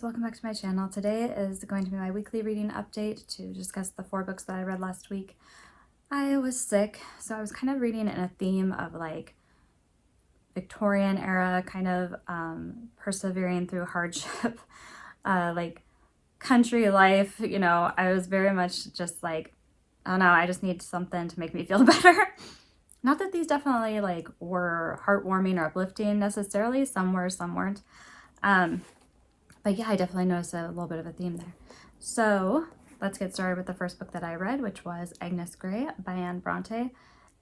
guys, welcome back to my channel. Today is going to be my weekly reading update to discuss the 4 books that I read last week. I was sick, so I was kind of reading in a theme of like Victorian era, kind of persevering through hardship, like country life, you know. I was very much just like, oh no, I just need something to make me feel better. Not that these definitely like were heartwarming or uplifting necessarily, some were, some weren't. But yeah, I definitely noticed a little bit of a theme there. So let's get started with the first book that I read, which was Agnes Grey by Brontë.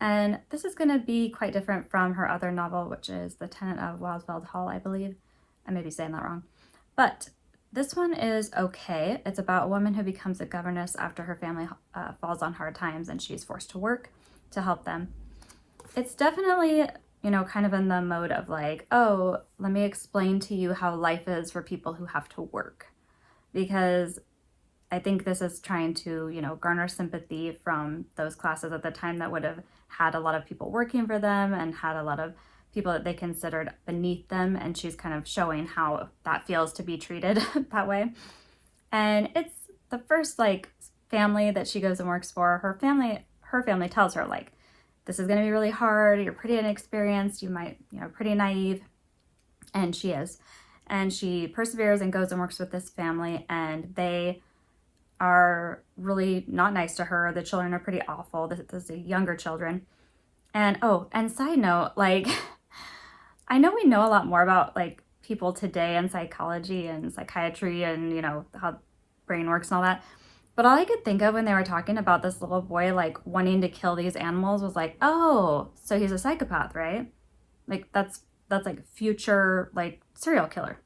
And this is going to be quite different from her other novel, which is The Tenant of Wildfeld Hall, I believe. I may be saying that wrong. But this one is okay. It's about a woman who becomes a governess after her family falls on hard times and she's forced to work to help them. It's definitely, you know, kind of in the mode of like, oh, let me explain to you how life is for people who have to work. Because I think this is trying to, you know, garner sympathy from those classes at the time that would have had a lot of people working for them and had a lot of people that they considered beneath them. And she's kind of showing how that feels to be treated that way. And it's the first like family that she goes and works for. Her family tells her like, this is going to be really hard. You're pretty inexperienced. You might, you know, pretty naive. And she is. And she perseveres and goes and works with this family. And they are really not nice to her. The children are pretty awful. This is younger children. And oh, and side note, like, I know we know a lot more about like people today and psychology and psychiatry and, you know, how brain works and all that. But all I could think of when they were talking about this little boy like wanting to kill these animals was like, oh, so he's a psychopath, right? Like that's like future like serial killer.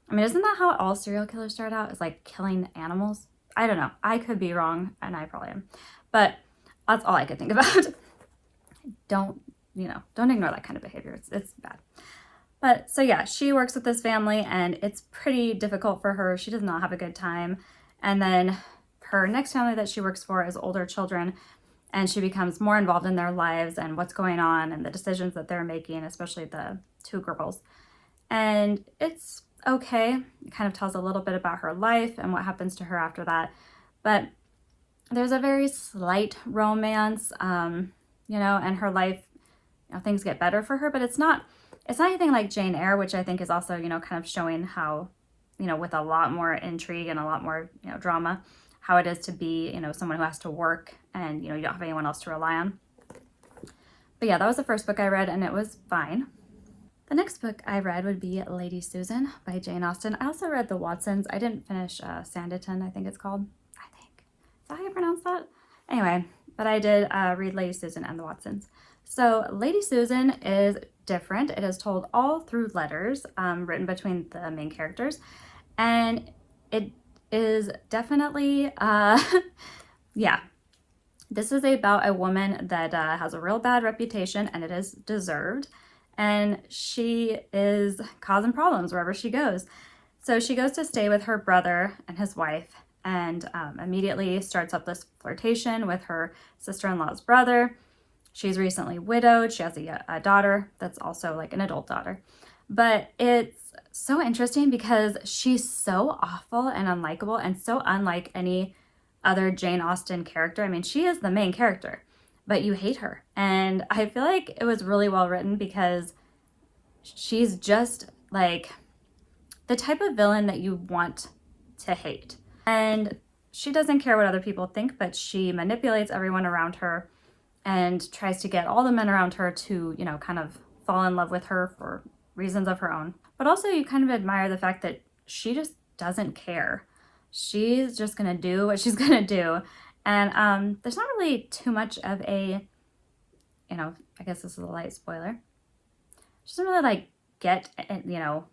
I mean, isn't that how all serial killers start out? Is like killing animals? I don't know. I could be wrong, and I probably am. But that's all I could think about. Don't ignore that kind of behavior. It's bad. But so yeah, she works with this family and it's pretty difficult for her. She does not have a good time. And then her next family that she works for is older children, and she becomes more involved in their lives and what's going on and the decisions that they're making, especially the 2 girls. And it's okay. It kind of tells a little bit about her life and what happens to her after that. But there's a very slight romance, you know, and her life, you know, things get better for her, but it's not anything like Jane Eyre, which I think is also, you know, kind of showing how, you know, with a lot more intrigue and a lot more, you know, drama, how it is to be, you know, someone who has to work and, you know, you don't have anyone else to rely on. But yeah, that was the first book I read and it was fine. The next book I read would be Lady Susan by Jane Austen. I also read The Watsons. I didn't finish Sanditon, I think it's called. I think. Is that how you pronounce that? Anyway, but I did read Lady Susan and The Watsons. So Lady Susan is different. It is told all through letters written between the main characters. And it is definitely, yeah, this is about a woman that has a real bad reputation, and it is deserved. And she is causing problems wherever she goes. So she goes to stay with her brother and his wife, and immediately starts up this flirtation with her sister-in-law's brother. She's recently widowed. She has a daughter that's also like an adult daughter. But it's so interesting because she's so awful and unlikable and so unlike any other Jane Austen character. I mean, she is the main character, but you hate her. And I feel like it was really well written because she's just like the type of villain that you want to hate. And she doesn't care what other people think, but she manipulates everyone around her and tries to get all the men around her to, you know, kind of fall in love with her for reasons of her own. But also you kind of admire the fact that she just doesn't care. She's just gonna do what she's gonna do. And there's not really too much of a, you know, I guess this is a light spoiler. She doesn't really like get, you know,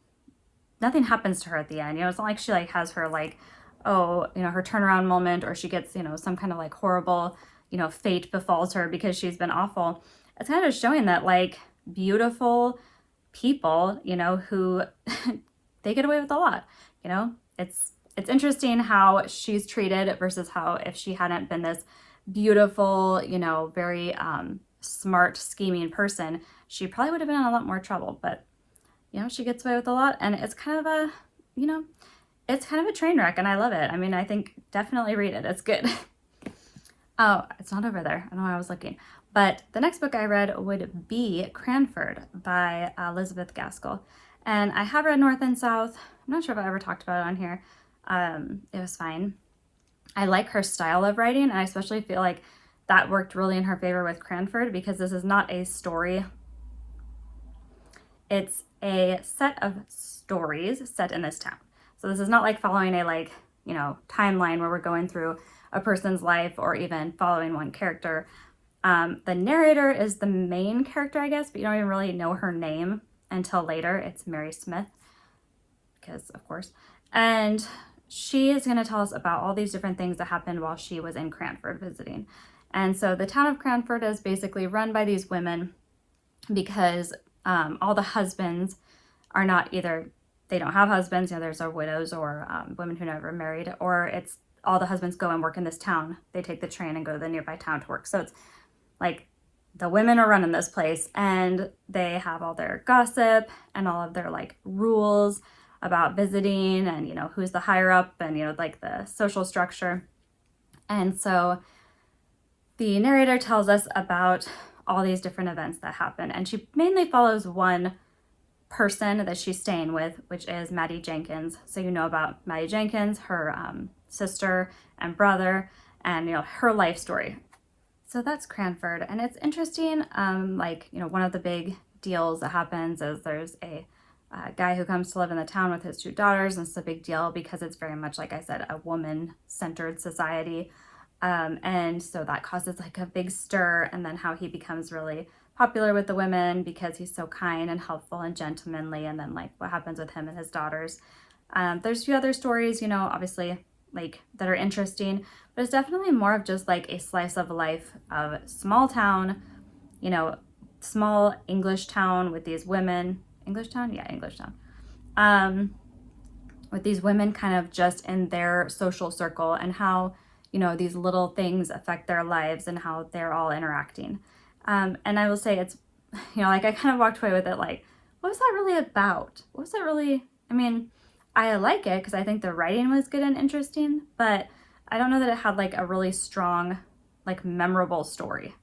nothing happens to her at the end. You know, it's not like she like has her like, oh, you know, her turnaround moment, or she gets, you know, some kind of like horrible, you know, fate befalls her because she's been awful. It's kind of showing that like beautiful people, you know, who they get away with a lot, you know. It's interesting how she's treated versus how if she hadn't been this beautiful, you know, very smart, scheming person, she probably would have been in a lot more trouble. But, you know, she gets away with a lot, and it's kind of a, it's kind of a train wreck and I love it. I mean, I think definitely read it. It's good. Oh, it's not over there. I don't know why I was looking. But the next book I read would be Cranford by Elizabeth Gaskell. And I have read North and South. I'm not sure if I ever talked about it on here. It was fine. I like her style of writing, and I especially feel like that worked really in her favor with Cranford because this is not a story. It's a set of stories set in this town. So this is not like following a timeline where we're going through a person's life or even following one character. The narrator is the main character, I guess, but you don't even really know her name until later. It's Mary Smith, because of course. And she is going to tell us about all these different things that happened while she was in Cranford visiting. And so the town of Cranford is basically run by these women because all the husbands are not either, they don't have husbands, there's widows or women who never married, or it's all the husbands go and work in this town. They take the train and go to the nearby town to work. So it's like the women are running this place and they have all their gossip and all of their rules about visiting and, who's the higher up and, the social structure. And so the narrator tells us about all these different events that happen. And she mainly follows one person that she's staying with, which is Maddie Jenkins. So about Maddie Jenkins, her sister and brother, and, her life story. So that's Cranford, and it's interesting. One of the big deals that happens is there's a guy who comes to live in the town with his two daughters, and it's a big deal because it's very much, like I said, a woman-centered society. And so that causes a big stir, and then how he becomes really popular with the women because he's so kind and helpful and gentlemanly, and then what happens with him and his daughters. There's a few other stories, obviously, that are interesting, but it's definitely more of just a slice of life of small town, small English town with these women. English town? Yeah, English town. With these women kind of just in their social circle and how, these little things affect their lives and how they're all interacting. And I will say it's, I kind of walked away with it what was that really about? What was that really, I like it because I think the writing was good and interesting, but I don't know that it had a really strong, memorable story.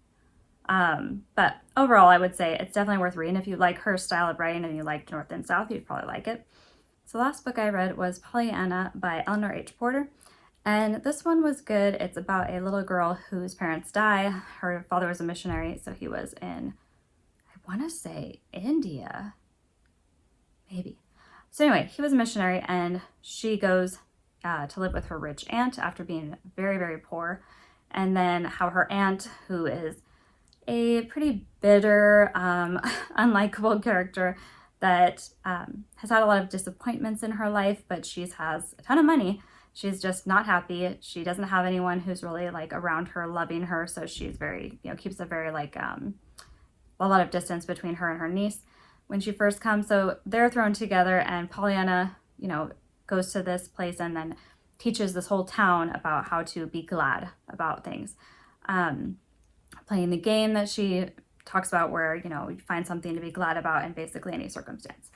But overall, I would say it's definitely worth reading. If you like her style of writing and you like North and South, you'd probably like it. So the last book I read was Pollyanna by Eleanor H. Porter. And this one was good. It's about a little girl whose parents die. Her father was a missionary, so he was in, I want to say, India. Maybe. So anyway, he was a missionary, and she goes to live with her rich aunt after being very, very poor. And then how her aunt, who is a pretty bitter, unlikable character that has had a lot of disappointments in her life, but she has a ton of money. She's just not happy. She doesn't have anyone who's really around her loving her. So she's very, keeps a very a lot of distance between her and her niece when she first comes. So they're thrown together, and Pollyanna, goes to this place and then teaches this whole town about how to be glad about things. Playing the game that she talks about where, you find something to be glad about in basically any circumstance.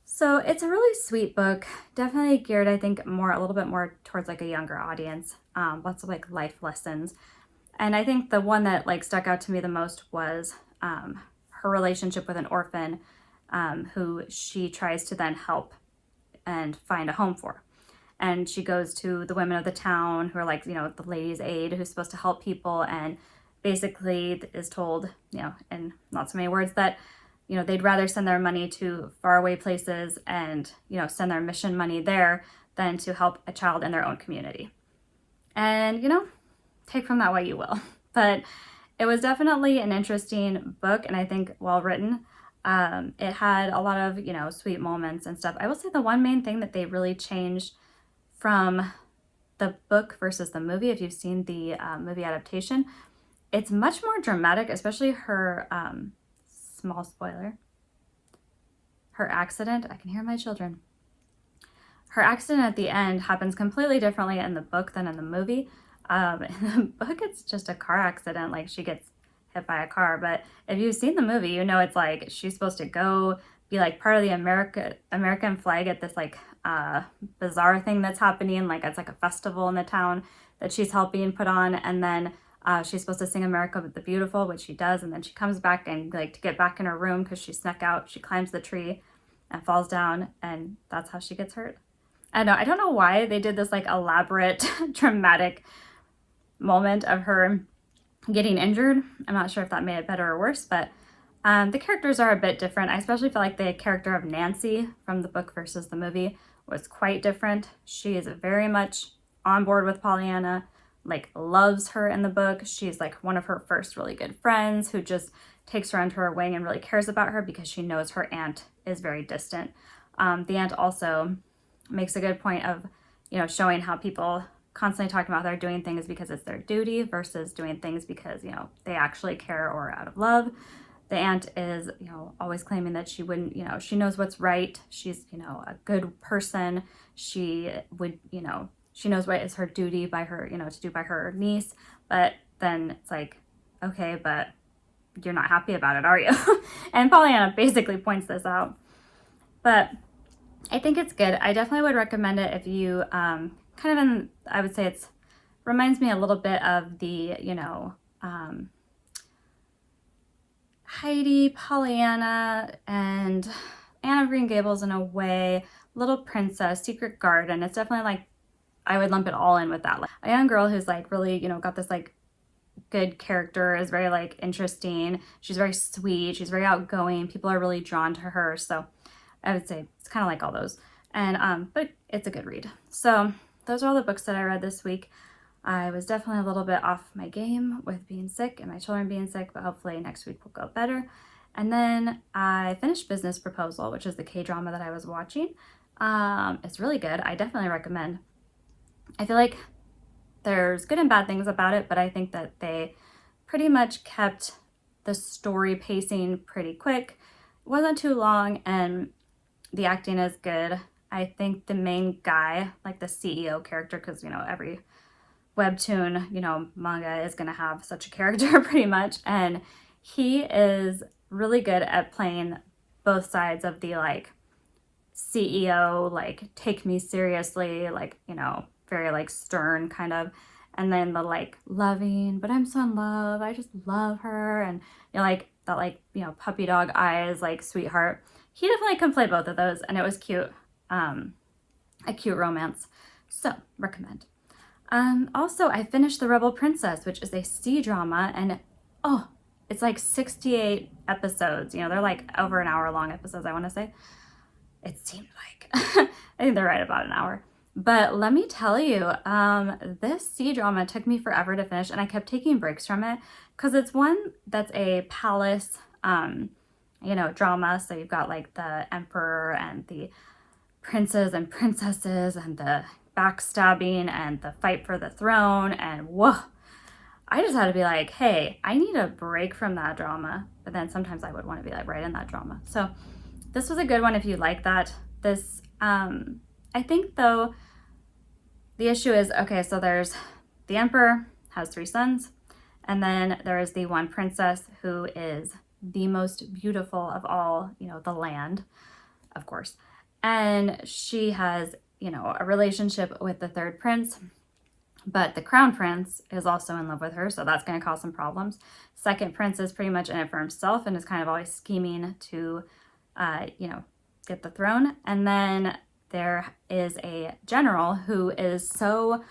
So it's a really sweet book, definitely geared, I think, a little bit more towards a younger audience, lots of life lessons. And I think the one that stuck out to me the most was her relationship with an orphan who she tries to then help and find a home for. And she goes to the women of the town who are the ladies' aid who's supposed to help people, and basically is told, in not so many words, that they'd rather send their money to faraway places and, send their mission money there than to help a child in their own community. And, take from that what you will. But it was definitely an interesting book, and I think well written. It had a lot of, sweet moments and stuff. I will say the one main thing that they really changed from the book versus the movie, if you've seen the movie adaptation, it's much more dramatic, especially her small spoiler, her accident. I can hear my children. Her accident at the end happens completely differently in the book than in the movie. In the book, it's just a car accident. She gets hit by a car. But if you've seen the movie, it's she's supposed to go be like part of the American flag at this like bizarre thing that's happening. Like it's like a festival in the town that she's helping put on, and then she's supposed to sing America the Beautiful, which she does, and then she comes back and like to get back in her room because she snuck out, she climbs the tree and falls down, and that's how she gets hurt. I don't know why they did this like elaborate dramatic moment of her getting injured. I'm not sure if that made it better or worse, but the characters are a bit different. I especially feel like the character of Nancy from the book versus the movie was quite different. She is very much on board with Pollyanna, like loves her in the book. She's like one of her first really good friends who just takes her under her wing and really cares about her because she knows her aunt is very distant. The aunt also makes a good point of, you know, showing how people constantly talking about they're doing things because it's their duty versus doing things because, you know, they actually care or out of love. The aunt is, you know, always claiming that she wouldn't, you know, she knows what's right. She's, you know, a good person. She would, you know, she knows what is her duty by her, you know, to do by her niece. But then it's like, okay, but you're not happy about it, are you? And Pollyanna basically points this out. But I think it's good. I definitely would recommend it if you kind of in, I would say it's reminds me a little bit of the, you know, Heidi, Pollyanna, and Anne of Green Gables in a way, Little Princess, Secret Garden. It's definitely like, I would lump it all in with that. Like, a young girl who's like really, you know, got this like good character, is very like interesting. She's very sweet. She's very outgoing. People are really drawn to her. So I would say it's kind of like all those. And, but it's a good read. So those are all the books that I read this week. I was definitely a little bit off my game with being sick and my children being sick, but hopefully next week will go better. And then I finished Business Proposal, which is the K-drama that I was watching. It's really good. I definitely recommend. I feel like there's good and bad things about it, but I think that they pretty much kept the story pacing pretty quick. It wasn't too long, and the acting is good. I think the main guy, like the CEO character, because, you know, every webtoon, you know, manga is going to have such a character pretty much. And he is really good at playing both sides of the like CEO, like take me seriously, like, you know, very like stern kind of. And then the like loving, but I'm so in love. I just love her. And, you know, like that, like, you know, puppy dog eyes, like sweetheart. He definitely can play both of those. And it was cute. A cute romance. So recommend. Also, I finished The Rebel Princess, which is a C-drama, and oh, it's like 68 episodes. You know, they're like over an hour long episodes, I want to say. It seemed like. I think they're right about an hour. But let me tell you, this C-drama took me forever to finish, and I kept taking breaks from it because it's one that's a palace, you know, drama. So you've got like the emperor and the princes and princesses and the backstabbing and the fight for the throne, and whoa, I just had to be like, hey, I need a break from that drama. But then sometimes I would want to be like right in that drama. So this was a good one if you like that. This, I think though, the issue is, okay, so there's the emperor has 3 sons, and then there is the one princess who is the most beautiful of all, you know, the land, of course. And she has, you know, a relationship with the 3rd prince, but the crown prince is also in love with her, so that's going to cause some problems. 2nd prince is pretty much in it for himself and is kind of always scheming to, you know, get the throne. And then there is a general who is so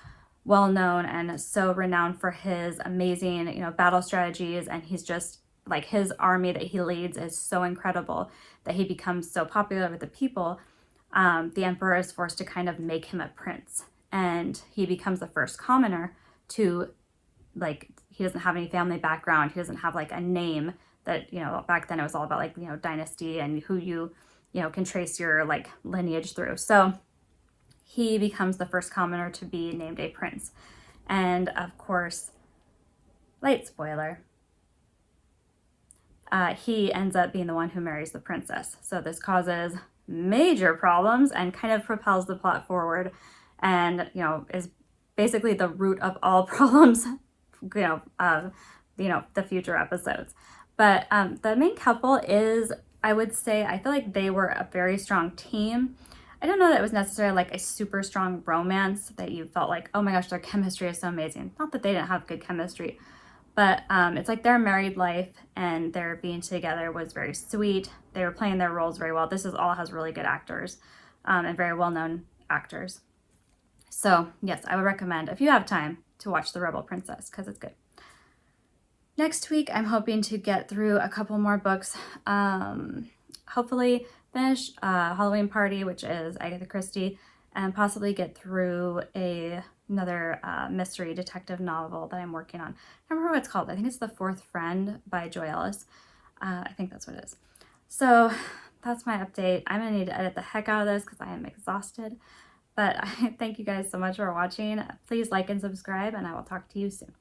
well known and so renowned for his amazing, you know, battle strategies, and he's just like, his army that he leads is so incredible that he becomes so popular with the people. The emperor is forced to kind of make him a prince, and he becomes the first commoner to, like, he doesn't have any family background. He doesn't have like a name that, you know, back then it was all about like, you know, dynasty and who you know, can trace your like lineage through. So he becomes the first commoner to be named a prince. And of course, light spoiler, he ends up being the one who marries the princess. So this causes major problems and kind of propels the plot forward, and, you know, is basically the root of all problems, you know, of, you know, the future episodes. But the main couple is I would say I feel like they were a very strong team. I don't know that it was necessarily like a super strong romance that you felt like, oh my gosh, their chemistry is so amazing. Not that they didn't have good chemistry, but it's like their married life and their being together was very sweet. They were playing their roles very well. This is all has really good actors and very well-known actors. So yes, I would recommend, if you have time, to watch The Rebel Princess because it's good. Next week, I'm hoping to get through a couple more books. Hopefully finish Halloween Party, which is Agatha Christie, and possibly get through another mystery detective novel that I'm working on. I don't remember what it's called. I think it's The Fourth Friend by Joy Ellis. I think that's what it is. So that's my update. I'm going to need to edit the heck out of this because I am exhausted. But I thank you guys so much for watching. Please like and subscribe, and I will talk to you soon.